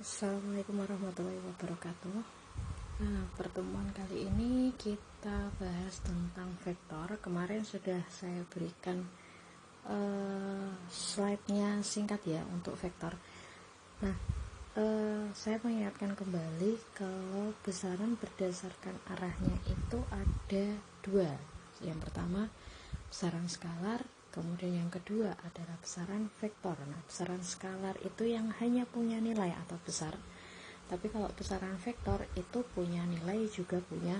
Assalamualaikum warahmatullahi wabarakatuh. Nah, pertemuan kali ini kita bahas tentang vektor. Kemarin sudah saya berikan slide-nya singkat ya untuk vektor. Nah, saya mengingatkan kembali kalau besaran berdasarkan arahnya itu ada dua. Yang pertama besaran skalar, kemudian yang kedua adalah besaran vektor. Nah, besaran skalar itu yang hanya punya nilai atau besar, tapi kalau besaran vektor itu punya nilai juga punya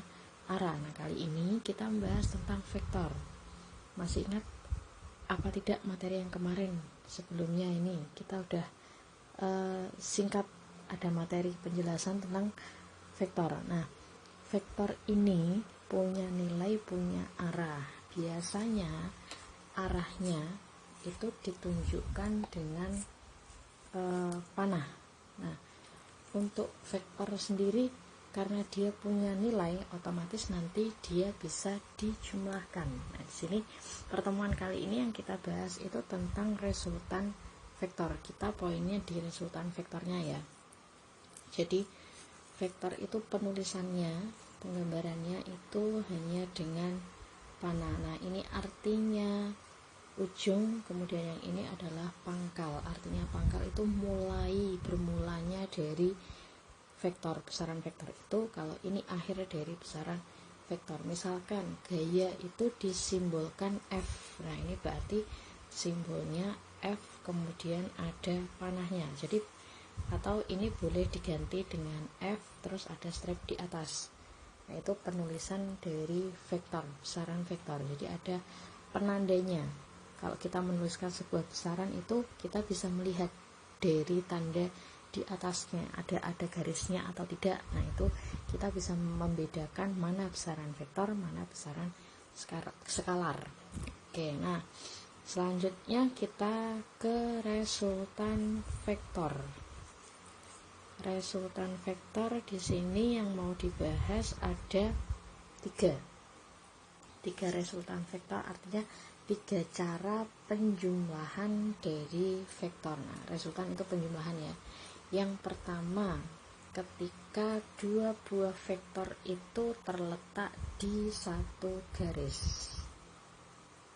arah. Nah, kali ini kita membahas tentang vektor. Masih ingat apa tidak materi yang kemarin? Sebelumnya ini kita udah singkat ada materi penjelasan tentang vektor. Nah, vektor ini punya nilai, punya arah. Biasanya arahnya itu ditunjukkan dengan panah. Nah, untuk vektor sendiri karena dia punya nilai, otomatis nanti dia bisa dijumlahkan. Nah, di sini pertemuan kali ini yang kita bahas itu tentang resultan vektor. Kita poinnya di resultan vektornya ya. Jadi vektor itu penulisannya, penggambarannya itu hanya dengan panah. Nah, ini artinya ujung, kemudian yang ini adalah pangkal. Artinya pangkal itu bermulanya dari vektor, besaran vektor itu. Kalau ini akhir dari besaran vektor. Misalkan gaya itu disimbolkan F. Nah, ini berarti simbolnya F, kemudian ada panahnya. Jadi atau ini boleh diganti dengan F terus ada strip di atas. Nah, itu penulisan dari vektor, besaran vektor. Jadi ada penandanya. Kalau kita menuliskan sebuah besaran itu kita bisa melihat dari tanda di atasnya ada garisnya atau tidak. Nah, itu kita bisa membedakan mana besaran vektor, mana besaran skalar. Oke, nah selanjutnya kita ke resultan vektor. Resultan vektor di sini yang mau dibahas ada tiga resultan vektor, artinya tiga cara penjumlahan dari vektor. Nah, resultan itu penjumlahan ya. Yang pertama, ketika dua buah vektor itu terletak di satu garis,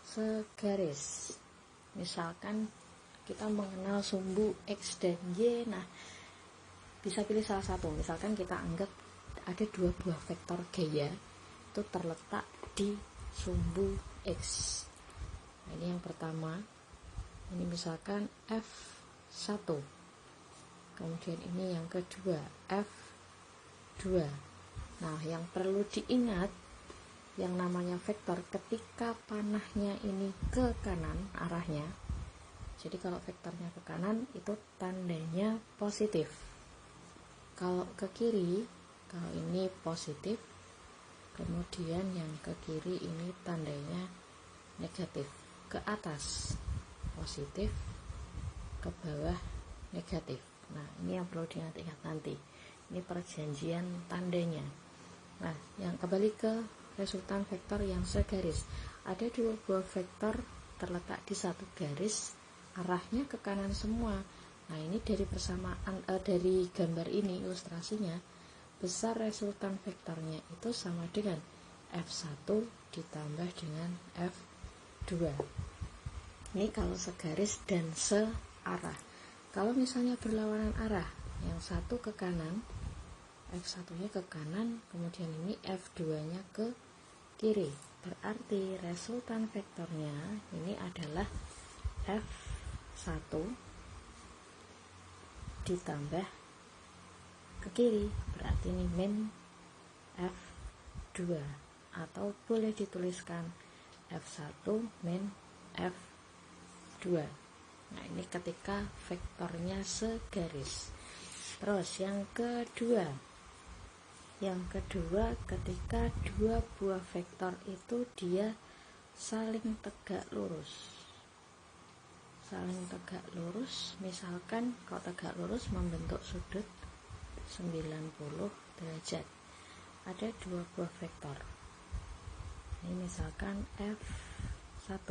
segaris. Misalkan kita mengenal sumbu X dan Y. Nah, bisa pilih salah satu. Misalkan kita anggap ada dua buah vektor gaya itu terletak di sumbu X. Nah, ini yang pertama. Ini misalkan F1. Kemudian ini yang kedua F2. Nah, yang perlu diingat yang namanya vektor ketika panahnya ini ke kanan arahnya. Jadi kalau vektornya ke kanan itu tandanya positif. Kalau ke kiri, kalau ini positif, kemudian yang ke kiri ini tandanya negatif. Ke atas positif, ke bawah negatif. Nah, ini yang perlu diingat-ingat nanti. Ini perjanjian tandanya. Nah, yang kembali ke resultan vektor yang segaris. Ada dua buah vektor terletak di satu garis, arahnya ke kanan semua. Nah, ini dari persamaan dari gambar ini ilustrasinya, besar resultan vektornya itu sama dengan F1 ditambah dengan F2. Ini kalau segaris dan searah. Kalau misalnya berlawanan arah, yang satu ke kanan, F1-nya ke kanan, kemudian ini F2-nya ke kiri. Berarti resultan vektornya ini adalah F1 ditambah ke kiri, berarti ini min F2, atau boleh dituliskan F1 min F2. Nah, ini ketika vektornya segaris. Terus yang kedua ketika dua buah vektor itu dia saling tegak lurus. Misalkan kalau tegak lurus membentuk sudut 90 derajat. Ada dua buah vektor. Ini misalkan F1.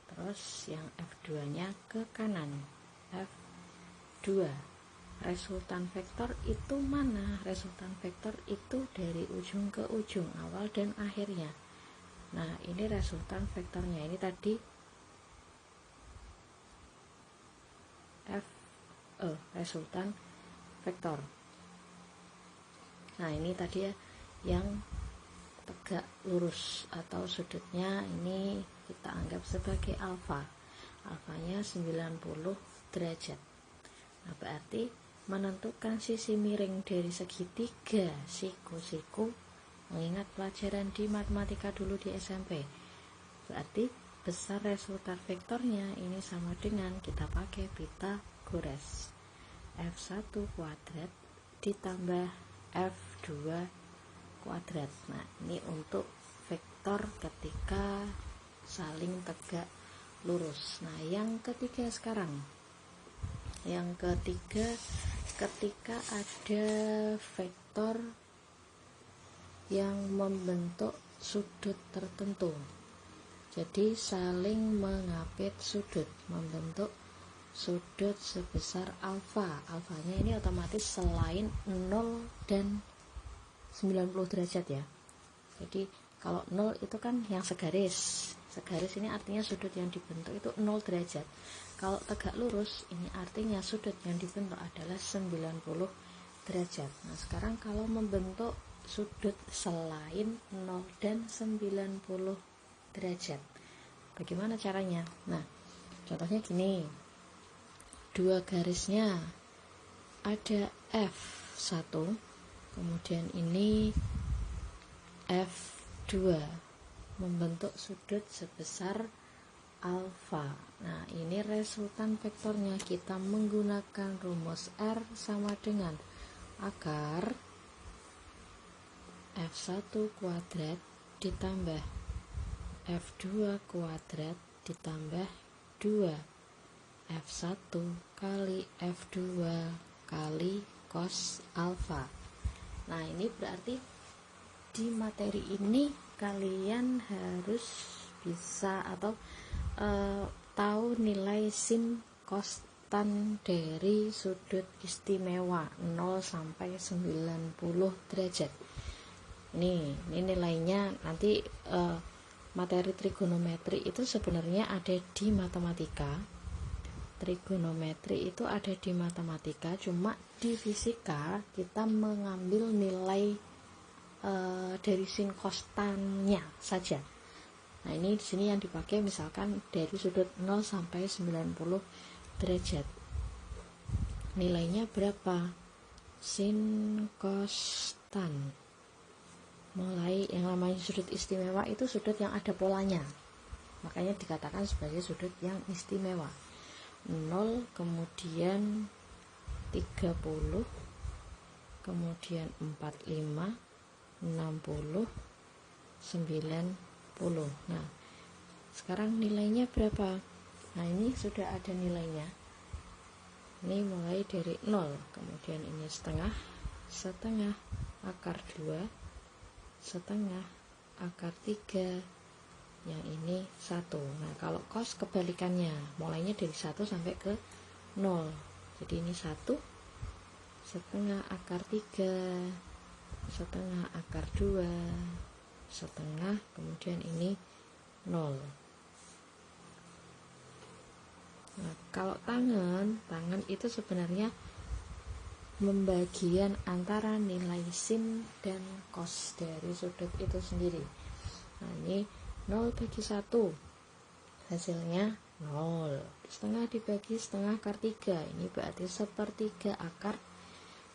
Terus yang F2-nya ke kanan, F2. resultan vektor itu mana? Resultan vektor itu dari ujung ke ujung, awal dan akhirnya. Nah, ini resultan vektornya. Ini tadi resultan vektor. Nah, ini tadi ya yang tegak lurus atau sudutnya ini kita anggap sebagai alfa. Alfanya 90 derajat. Nah, berarti menentukan sisi miring dari segitiga siku-siku, mengingat pelajaran di matematika dulu di SMP, berarti besar resultan vektornya ini sama dengan kita pakai Pythagoras, F1 kuadrat ditambah F2 kuadrat. Nah, ini untuk vektor ketika saling tegak lurus. Nah, yang ketiga sekarang, yang ketiga ketika ada vektor yang membentuk sudut tertentu, jadi saling mengapit sudut, membentuk sudut sebesar alfa. Alfanya ini otomatis selain 0 dan 90 derajat ya. Jadi kalau 0 itu kan yang segaris ini artinya sudut yang dibentuk itu 0 derajat. Kalau tegak lurus ini artinya sudut yang dibentuk adalah 90 derajat. Nah, sekarang kalau membentuk sudut selain 0 dan 90 derajat, bagaimana caranya? Nah, contohnya gini, dua garisnya ada F1, kemudian ini F2, membentuk sudut sebesar alfa. Nah, ini resultan vektornya. Kita menggunakan rumus R sama dengan akar F1 kuadrat ditambah F2 kuadrat ditambah 2 F1 kali F2 kali cos alfa. Nah, ini berarti di materi ini kalian harus bisa atau tahu nilai sin cos tan dari sudut istimewa 0 sampai 90 derajat. Ini nilainya nanti materi trigonometri itu sebenarnya ada di matematika. Trigonometri itu ada di matematika, cuma di fisika kita mengambil nilai dari sin cos tan-nya saja. Nah, ini di sini yang dipakai misalkan dari sudut 0 sampai 90 derajat. Nilainya berapa? Sin cos tan. Mulai yang namanya sudut istimewa itu sudut yang ada polanya. Makanya dikatakan sebagai sudut yang istimewa. 0, kemudian 30, kemudian 45, 60, 90. Nah, sekarang nilainya berapa? Nah, ini sudah ada nilainya. Ini mulai dari 0, kemudian ini setengah, setengah, akar 2, setengah, akar 3, yang ini 1. Nah, kalau cos kebalikannya, mulainya dari 1 sampai ke 0. Jadi ini 1, setengah akar 3, setengah akar 2, setengah, kemudian ini 0. Nah, kalau tangan itu sebenarnya pembagian antara nilai sin dan cos dari sudut itu sendiri. Nah, ini 0 bagi 1, hasilnya 0. Setengah dibagi setengah akar 3, ini berarti sepertiga akar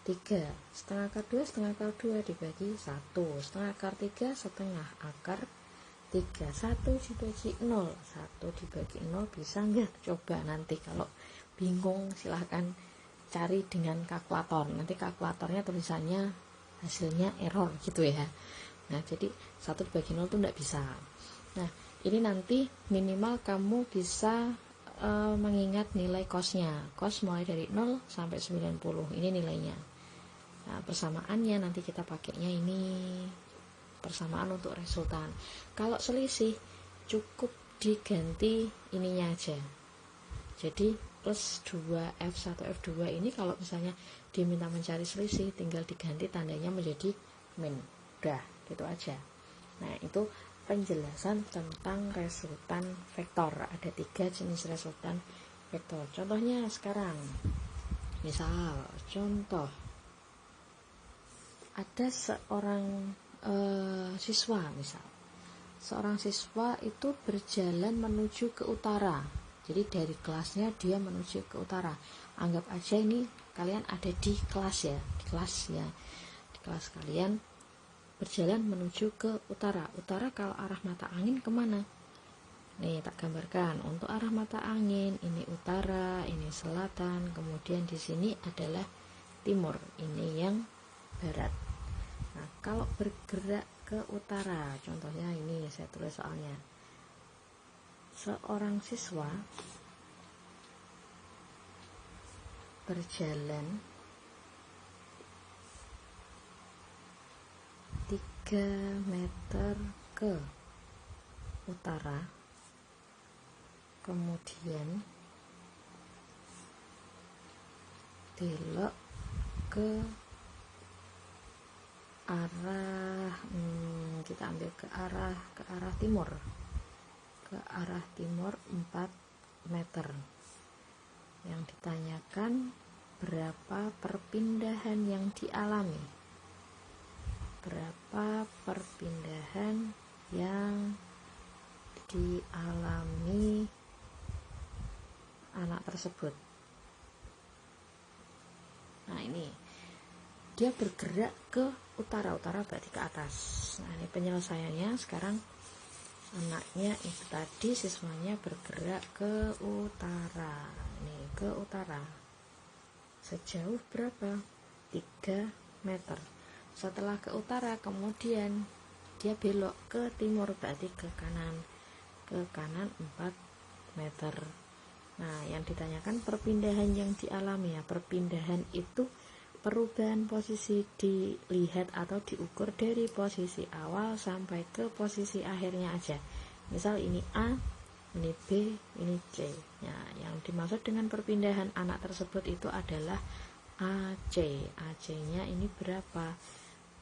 3. Setengah akar 2, setengah akar 2 dibagi 1. Setengah akar 3, setengah akar 3. 1 dibagi 0. 1 dibagi 0 bisa nggak? Coba nanti kalau bingung silahkan cari dengan kalkulator. Nanti kalkulatornya tulisannya hasilnya error gitu ya. Nah, jadi 1 dibagi 0 itu nggak bisa. Nah, ini nanti minimal kamu bisa mengingat nilai cosnya. Cos mulai dari 0 sampai 90. Ini nilainya. Nah, persamaannya nanti kita pakainya ini persamaan untuk resultan. Kalau selisih cukup diganti ininya aja. Jadi plus 2 F1 F2 ini kalau misalnya diminta mencari selisih tinggal diganti tandanya menjadi min. Udah, gitu aja. Nah, itu penjelasan tentang resultan vektor. Ada 3 jenis resultan vektor. Contohnya sekarang, misal contoh ada seorang siswa, misal seorang siswa itu berjalan menuju ke utara. Jadi dari kelasnya dia menuju ke utara. Anggap aja ini kalian ada di kelas ya, di kelas kalian berjalan menuju ke utara. Utara kalau arah mata angin kemana? Nih tak gambarkan. Untuk arah mata angin ini utara, ini selatan, kemudian di sini adalah timur, ini yang barat. Nah, kalau bergerak ke utara, contohnya ini saya tulis soalnya. Seorang siswa berjalan 3 meter ke utara, kemudian belok ke arah kita ambil ke arah timur, 4 meter. Yang ditanyakan berapa perpindahan yang dialami, anak tersebut. Nah, ini dia bergerak ke utara berarti ke atas. Nah, ini penyelesaiannya. Sekarang anaknya itu tadi, siswanya bergerak ke utara. Nih, ke utara sejauh berapa? 3 meter. Setelah ke utara kemudian dia belok ke timur, berarti ke kanan 4 meter. Nah, yang ditanyakan perpindahan yang dialami ya. Perpindahan itu perubahan posisi dilihat atau diukur dari posisi awal sampai ke posisi akhirnya aja. Misal ini A, ini B, ini C. Nah, yang dimaksud dengan perpindahan anak tersebut itu adalah AC. AC-nya ini berapa?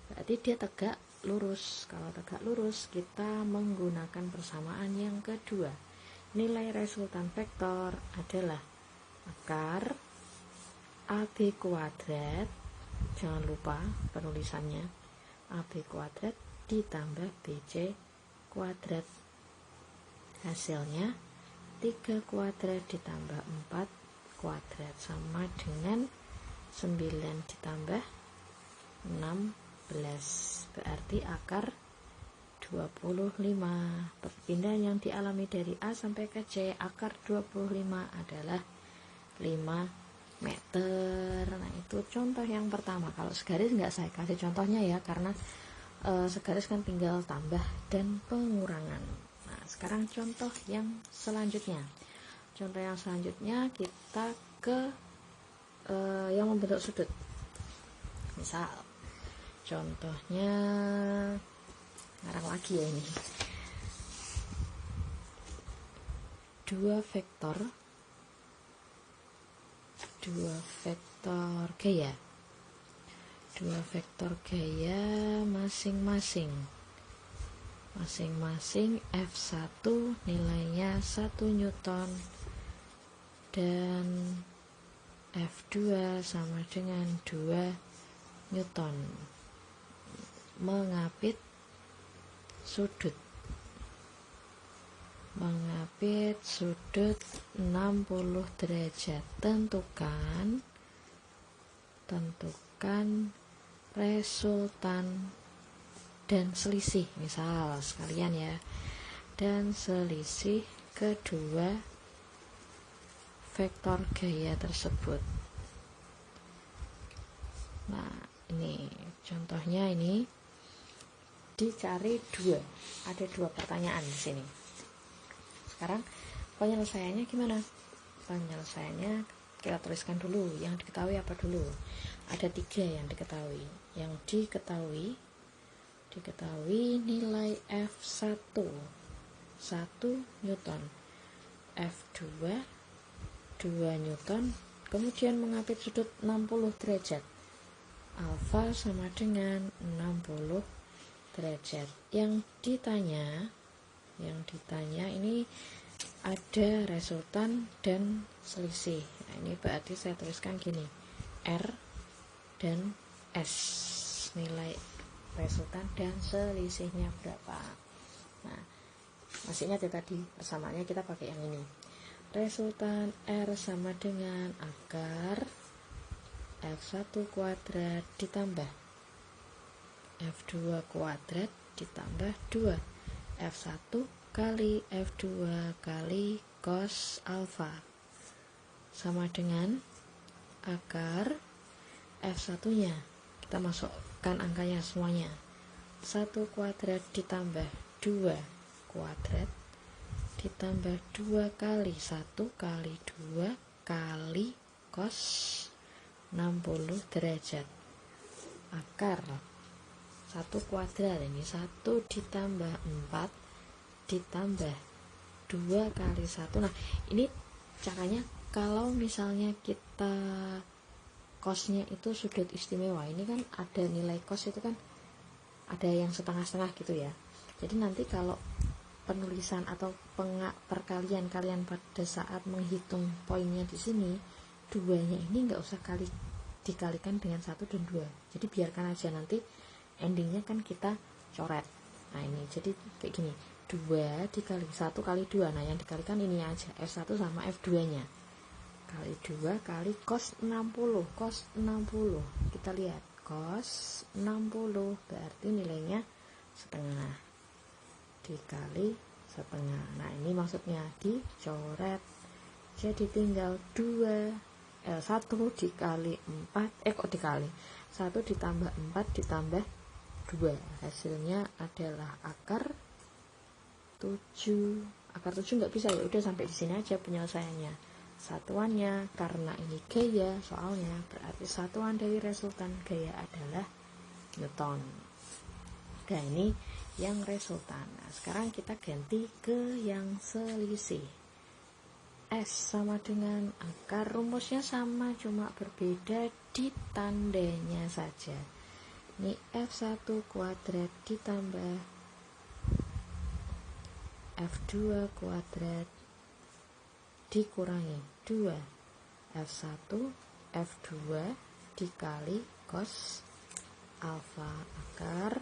Berarti dia tegak lurus. Kalau tegak lurus, kita menggunakan persamaan yang kedua. Nilai resultan vektor adalah akar AB kuadrat, jangan lupa penulisannya, AB kuadrat ditambah BC kuadrat. Hasilnya 3 kuadrat ditambah 4 kuadrat sama dengan 9 ditambah 16, berarti akar 25. Perpindahan yang dialami dari A sampai ke C, akar 25 adalah 5 meter. Nah, itu contoh yang pertama. Kalau segaris nggak saya kasih contohnya ya, karena segaris kan tinggal tambah dan pengurangan. Nah, sekarang contoh yang selanjutnya. Contoh yang selanjutnya kita ke yang membentuk sudut. Misal contohnya ngarang lagi ya ini. 2 vektor gaya. 2 vektor gaya masing-masing F1 nilainya 1 Newton dan F2 sama dengan 2 Newton. Mengapit sudut 60 derajat. Tentukan resultan dan selisih, misal sekalian ya, dan selisih kedua vektor gaya tersebut. Nah, ini contohnya, ini dicari ada 2 pertanyaan di sini. Sekarang penyelesaiannya gimana? Penyelesaiannya kita tuliskan dulu. Yang diketahui apa dulu? Ada 3 yang diketahui. Yang diketahui nilai F1 1 Newton, F2 2 Newton, kemudian mengapit sudut 60 derajat. Alfa sama dengan 60 derajat. Yang ditanya ini ada resultan dan selisih. Nah, ini berarti saya tuliskan gini, R dan S, nilai resultan dan selisihnya berapa. Nah, masih ingat ya tadi persamaannya kita pakai yang ini. Resultan R sama dengan akar F1 kuadrat ditambah F2 kuadrat ditambah 2 F1 kali F2 kali cos alfa sama dengan akar F1 nya kita masukkan angkanya semuanya, 1 kuadrat ditambah 2 kuadrat ditambah 2 kali 1 kali 2 kali cos 60 derajat. Akar 1 kuadrat ini 1 ditambah 4 ditambah 2 kali 1. Nah, ini caranya kalau misalnya kita cosnya itu sudut istimewa, ini kan ada nilai cos itu kan ada yang setengah-setengah gitu ya. Jadi nanti kalau penulisan atau perkalian kalian pada saat menghitung poinnya di sini, 2-nya ini nggak usah dikalikan dengan 1 dan 2. Jadi biarkan aja, nanti endingnya kan kita coret. Nah ini jadi kayak gini, 2 dikali 1 kali 2. Nah yang dikalikan ini aja, F1 sama F2 nya kali 2 kali cos 60. Cos 60 kita lihat, cos 60 berarti nilainya setengah dikali setengah. Nah ini maksudnya dicoret, jadi tinggal 1 dikali 4 kok dikali 1 ditambah 4 ditambah 2, hasilnya adalah akar 7. Akar 7 nggak bisa ya, udah sampai di sini aja penyelesaiannya. Satuannya karena ini gaya soalnya, berarti satuan dari resultan gaya adalah Newton. Nah ini yang resultan. Nah, sekarang kita ganti ke yang selisih. S sama dengan akar, rumusnya sama cuma berbeda di tandanya saja. Ini F1 kuadrat ditambah F2 kuadrat dikurangi 2 F1 F2 dikali cos alfa akar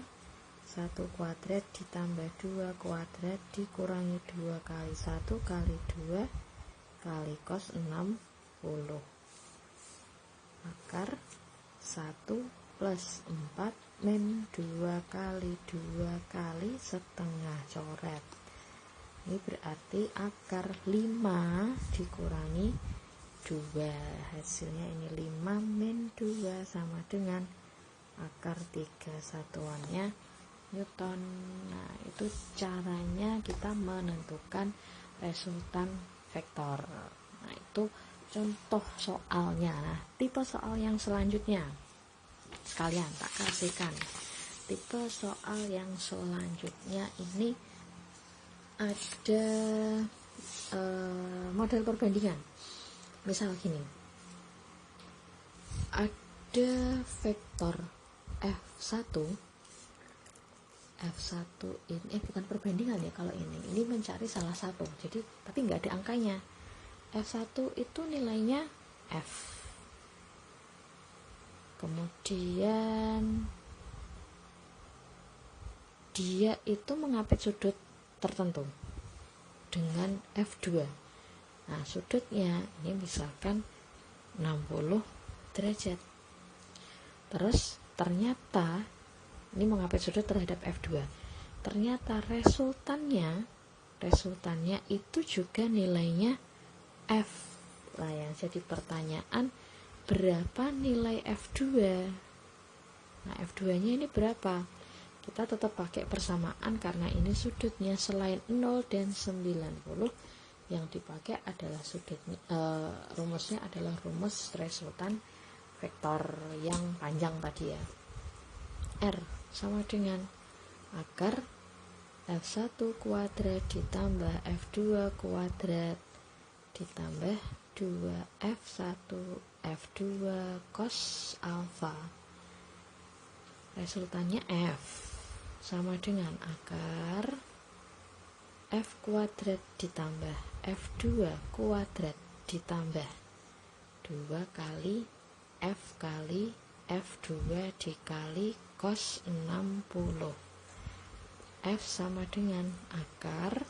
1 kuadrat ditambah 2 kuadrat dikurangi 2 kali 1 kali 2 kali cos 60 akar 1 plus 4 min 2 kali 2 kali setengah coret. Ini berarti akar 5 dikurangi 2, hasilnya ini 5 min 2 sama dengan akar 3, satuannya Newton. Nah itu caranya kita menentukan resultan vektor. Nah itu contoh soalnya. Nah tipe soal yang selanjutnya sekalian tak kasihkan. Tipe soal yang selanjutnya ini ada model perbandingan. Misal gini, ada vektor F1 ini bukan perbandingan ya, kalau ini mencari salah satu, jadi tapi nggak ada angkanya. F1 itu nilainya F, kemudian dia itu mengapit sudut tertentu dengan F2. Nah sudutnya ini misalkan 60 derajat. Terus ternyata ini mengapit sudut terhadap F2. Ternyata resultannya itu juga nilainya F. Nah yang jadi pertanyaan, berapa nilai F2? Nah F2 nya ini berapa? Kita tetap pakai persamaan karena ini sudutnya selain 0 dan 90 yang dipakai adalah rumusnya adalah rumus resultan vektor yang panjang tadi ya. R sama dengan akar F1 kuadrat ditambah F2 kuadrat ditambah F1 F2 cos alfa. Resultannya F sama dengan akar F kuadrat ditambah F2 kuadrat ditambah 2 kali F kali F2 dikali cos 60. F sama dengan akar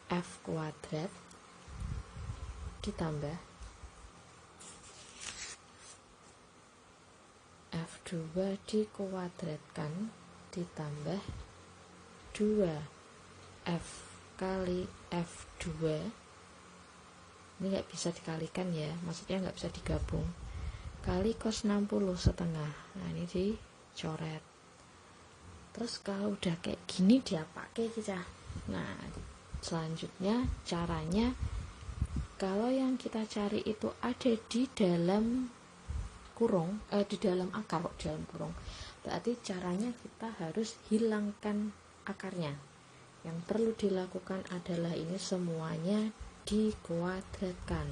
F kuadrat ditambah F2 dikuadratkan ditambah 2 F kali F2. Ini nggak bisa dikalikan ya, maksudnya nggak bisa digabung, kali cos 60 setengah. Nah ini dicoret. Terus kalau udah kayak gini diapake kita. Nah selanjutnya caranya, kalau yang kita cari itu ada di dalam kurung, di dalam akar kok, di dalam kurung, berarti caranya kita harus hilangkan akarnya. Yang perlu dilakukan adalah ini semuanya dikuadratkan,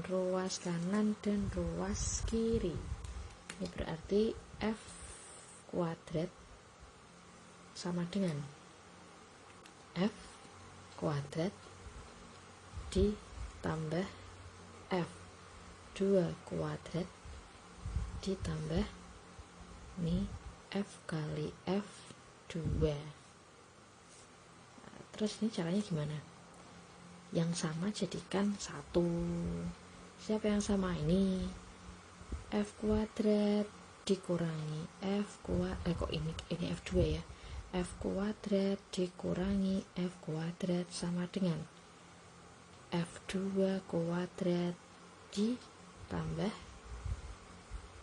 ruas kanan dan ruas kiri. Ini berarti F kuadrat sama dengan F kuadrat ditambah F2 kuadrat ditambah ini F kali F2. Nah, terus ini caranya gimana? Yang sama jadikan 1. Siapa yang sama? Ini F kuadrat dikurangi F kuadrat, kok ini F2 ya, F kuadrat dikurangi F kuadrat sama dengan F2 kuadrat ditambah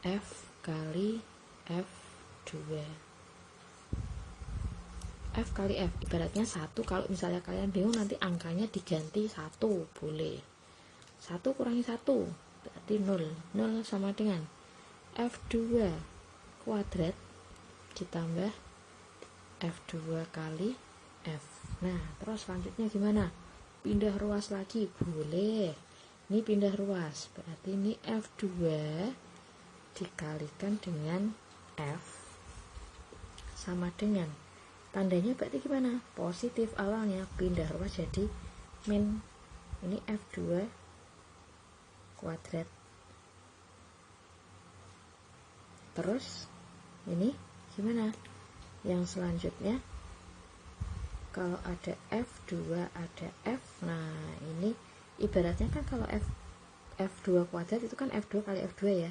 F kali F2. F kali F ibaratnya 1. Kalau misalnya kalian bingung nanti angkanya diganti 1 boleh. 1 kurangi 1 berarti 0. 0 sama dengan F2 kuadrat ditambah F2 kali F. Nah terus selanjutnya gimana? Pindah ruas lagi boleh. Ini pindah ruas berarti ini F2 dikalikan dengan F sama dengan, tandanya berarti gimana? Positif awalnya, pindah ruas jadi min. Ini F2 kuadrat. Terus ini gimana? Yang selanjutnya kalau ada F2 ada F. Nah ini ibaratnya kan kalau F2 kuadrat itu kan F2 kali F2 ya.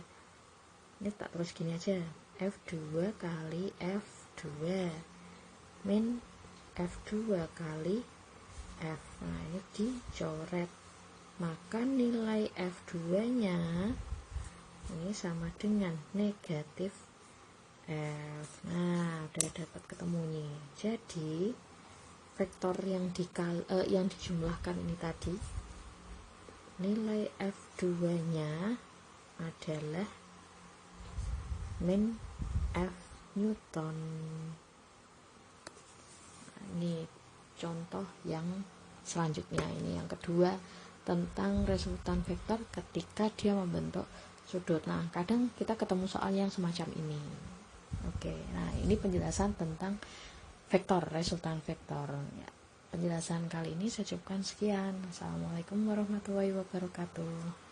Ini tak terus gini aja, F2 kali F2 min F2 kali F. Nah ini dicoret, maka nilai F2 nya ini sama dengan negatif F. Nah udah dapat ketemu nih. Jadi vektor yang dijumlahkan ini tadi, nilai F2 nya adalah min F Newton. Nah, ini contoh yang selanjutnya, ini yang kedua tentang resultan vektor ketika dia membentuk sudut. Nah kadang kita ketemu soal yang semacam ini. Oke, nah ini penjelasan tentang vektor, resultan vektor ya. Penjelasan kali ini saya cukupkan sekian. Assalamualaikum warahmatullahi wabarakatuh.